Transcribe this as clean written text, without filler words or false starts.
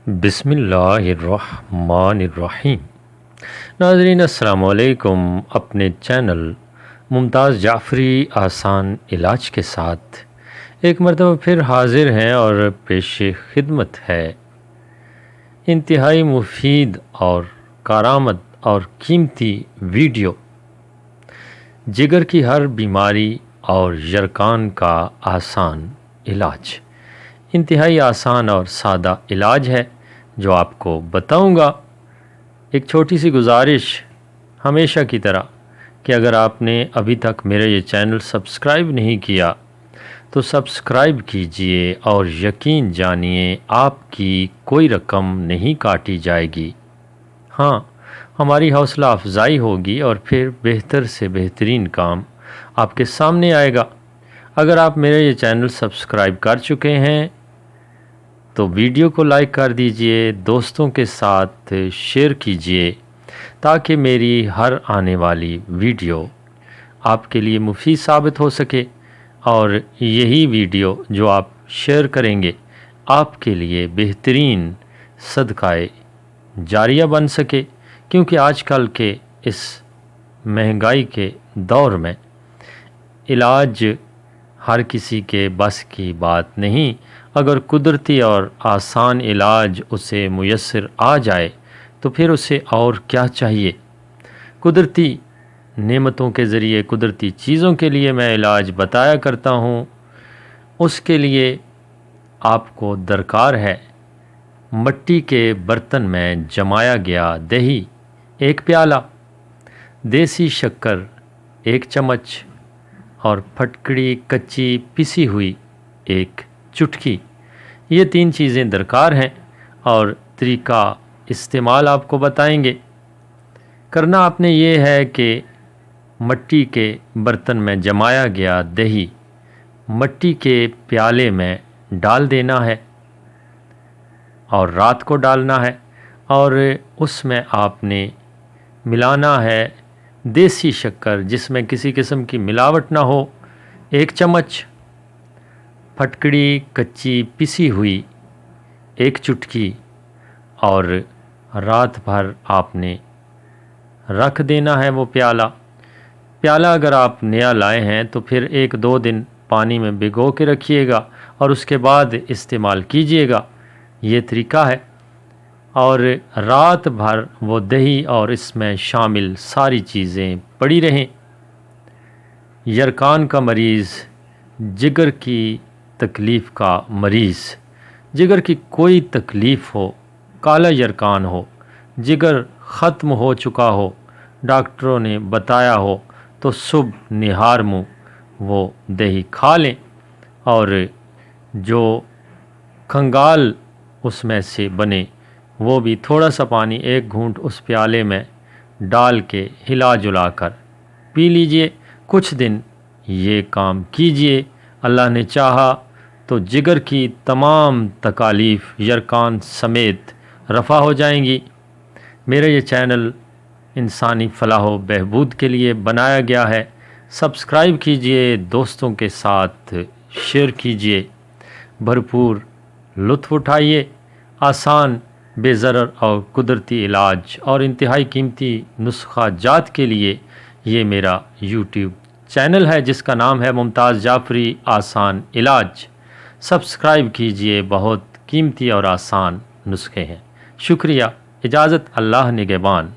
بسم اللہ الرحمن الرحیم۔ ناظرین السلام علیکم۔ اپنے چینل ممتاز جعفری آسان علاج کے ساتھ ایک مرتبہ پھر حاضر ہیں اور پیش خدمت ہے انتہائی مفید اور کارآمد اور قیمتی ویڈیو، جگر کی ہر بیماری اور یرقان کا آسان علاج۔ انتہائی آسان اور سادہ علاج ہے جو آپ کو بتاؤں گا۔ ایک چھوٹی سی گزارش ہمیشہ کی طرح کہ اگر آپ نے ابھی تک میرا یہ چینل سبسکرائب نہیں کیا تو سبسکرائب کیجئے اور یقین جانیے آپ کی کوئی رقم نہیں کاٹی جائے گی۔ ہاں، ہماری حوصلہ افزائی ہوگی اور پھر بہتر سے بہترین کام آپ کے سامنے آئے گا۔ اگر آپ میرا یہ چینل سبسکرائب کر چکے ہیں تو ویڈیو کو لائک کر دیجئے، دوستوں کے ساتھ شیئر کیجئے تاکہ میری ہر آنے والی ویڈیو آپ کے لیے مفید ثابت ہو سکے، اور یہی ویڈیو جو آپ شیئر کریں گے آپ کے لیے بہترین صدقہ جاریہ بن سکے، کیونکہ آج کل کے اس مہنگائی کے دور میں علاج ہر کسی کے بس کی بات نہیں۔ اگر قدرتی اور آسان علاج اسے میسر آ جائے تو پھر اسے اور کیا چاہیے۔ قدرتی نعمتوں کے ذریعے قدرتی چیزوں کے لیے میں علاج بتایا کرتا ہوں۔ اس کے لیے آپ کو درکار ہے مٹی کے برتن میں جمایا گیا دہی 1 پیالہ، دیسی شکر 1 چمچ اور پھٹکڑی کچی پسی ہوئی 1 چٹکی۔ یہ 3 چیزیں درکار ہیں اور طریقہ استعمال آپ کو بتائیں گے۔ کرنا آپ نے یہ ہے کہ مٹی کے برتن میں جمایا گیا دہی مٹی کے پیالے میں ڈال دینا ہے اور رات کو ڈالنا ہے، اور اس میں آپ نے ملانا ہے دیسی شکر جس میں کسی قسم کی ملاوٹ نہ ہو 1 چمچ، پھٹکڑی کچی پسی ہوئی 1 چٹکی، اور رات بھر آپ نے رکھ دینا ہے وہ پیالہ اگر آپ نیا لائے ہیں تو پھر 1-2 دن پانی میں بھگو کے رکھیے گا اور اس کے بعد استعمال کیجیے گا۔ یہ طریقہ ہے، اور رات بھر وہ دہی اور اس میں شامل ساری چیزیں پڑی رہیں۔ یرقان کا مریض، جگر کی تکلیف کا مریض، جگر کی کوئی تکلیف ہو، کالا یرقان ہو، جگر ختم ہو چکا ہو، ڈاکٹروں نے بتایا ہو، تو صبح نہار منہ وہ دہی کھا لیں، اور جو کھنگال اس میں سے بنے وہ بھی تھوڑا سا پانی 1 گھونٹ اس پیالے میں ڈال کے ہلا جلا کر پی لیجئے۔ کچھ دن یہ کام کیجئے، اللہ نے چاہا تو جگر کی تمام تکالیف یرقان سمیت رفع ہو جائیں گی۔ میرا یہ چینل انسانی فلاح و بہبود کے لیے بنایا گیا ہے۔ سبسکرائب کیجئے، دوستوں کے ساتھ شیئر کیجئے، بھرپور لطف اٹھائیے۔ آسان، بے ضرر اور قدرتی علاج اور انتہائی قیمتی نسخہ جات کے لیے یہ میرا یوٹیوب چینل ہے جس کا نام ہے ممتاز جعفری آسان علاج۔ سبسکرائب کیجئے، بہت قیمتی اور آسان نسخے ہیں۔ شکریہ، اجازت، اللہ نگہبان۔